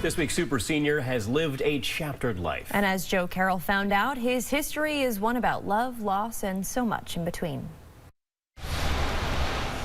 This week's Super Senior has lived a chaptered life. And as Joe Carroll found out, his history is one about love, loss, and so much in between.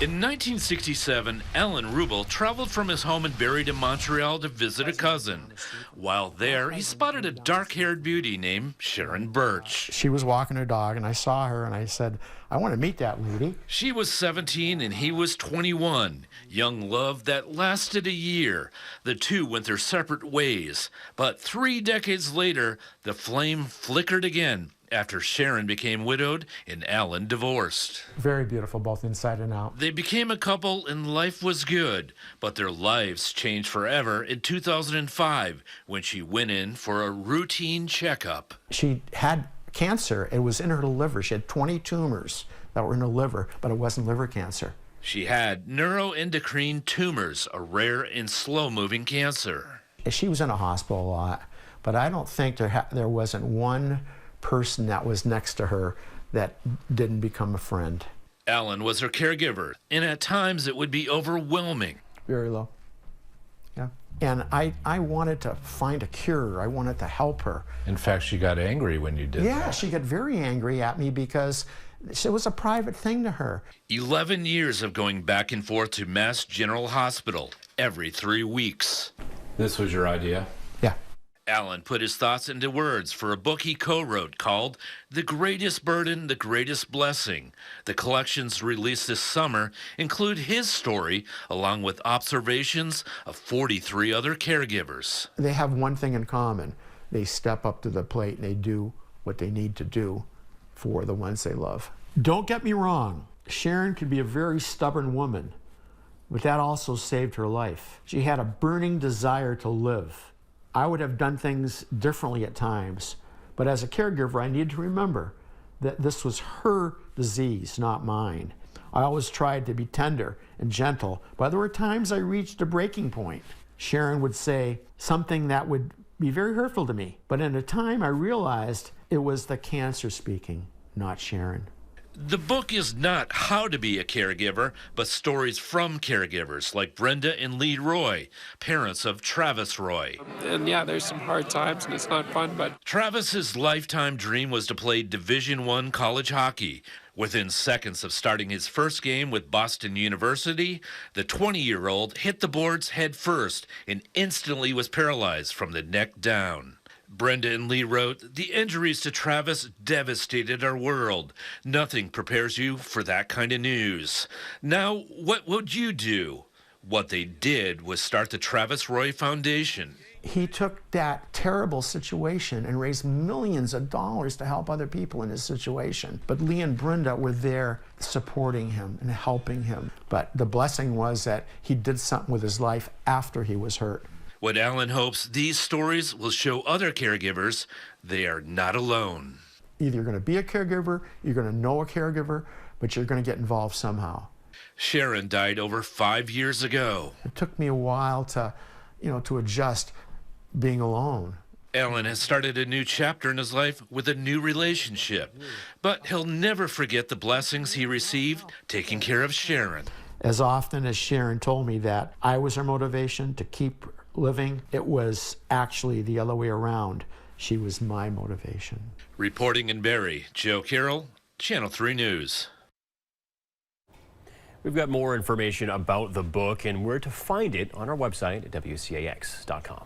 In 1967, Alan Rubel traveled from his home in Barrie to Montreal to visit a cousin. While there, he spotted a dark-haired beauty named Sharon Birch. She was walking her dog, and I saw her, and I said, I want to meet that lady. She was 17, and he was 21. Young love that lasted a year. The two went their separate ways. But 3 decades later, the flame flickered again after Sharon became widowed and Alan divorced. Very beautiful, both inside and out. They became a couple and life was good, but their lives changed forever in 2005 when she went in for a routine checkup. She had cancer. It was in her liver. She had 20 tumors that were in her liver, but it wasn't liver cancer. She had neuroendocrine tumors, a rare and slow-moving cancer. She was in a hospital a lot, but I don't think there wasn't one person that was next to her that didn't become a friend. Alan was her caregiver, and at times it would be overwhelming. Very low. Yeah. And I wanted to find a cure. I wanted to help her. In fact, she got angry when you did that. Yeah, she got very angry at me because it was a private thing to her. 11 years of going back and forth to Mass General Hospital every 3 weeks. This was your idea? Yeah. Alan put his thoughts into words for a book he co-wrote called The Greatest Burden, The Greatest Blessing. The collections released this summer include his story along with observations of 43 other caregivers. They have one thing in common. They step up to the plate and they do what they need to do for the ones they love. Don't get me wrong, Sharon could be a very stubborn woman, but that also saved her life. She had a burning desire to live. I would have done things differently at times, but as a caregiver, I need to remember that this was her disease, not mine. I always tried to be tender and gentle, but there were times I reached a breaking point. Sharon would say something that would be very hurtful to me, but in a time I realized it was the cancer speaking, not Sharon. The book is not how to be a caregiver, but stories from caregivers like Brenda and Lee Roy, parents of Travis Roy. And yeah, there's some hard times and it's not fun, but Travis's lifetime dream was to play Division I college hockey. Within seconds of starting his first game with Boston University, the 20-year-old hit the boards head first and instantly was paralyzed from the neck down. Brenda and Lee wrote, "The injuries to Travis devastated our world. Nothing prepares you for that kind of news. Now, what would you do?" What they did was start the Travis Roy Foundation. He took that terrible situation and raised millions of dollars to help other people in his situation. But Lee and Brenda were there supporting him and helping him. But the blessing was that he did something with his life after he was hurt. What Alan hopes these stories will show other caregivers they are not alone. Either you're going to be a caregiver, you're going to know a caregiver, but you're going to get involved somehow. Sharon died over 5 years ago. It took me a while to adjust being alone. Alan has started a new chapter in his life with a new relationship, but he'll never forget the blessings he received taking care of Sharon. As often as Sharon told me that I was her motivation to keep living, it was actually the other way around. She was my motivation. Reporting in Barrie, Joe Carroll, Channel 3 News. We've got more information about the book and where to find it on our website at WCAX.com.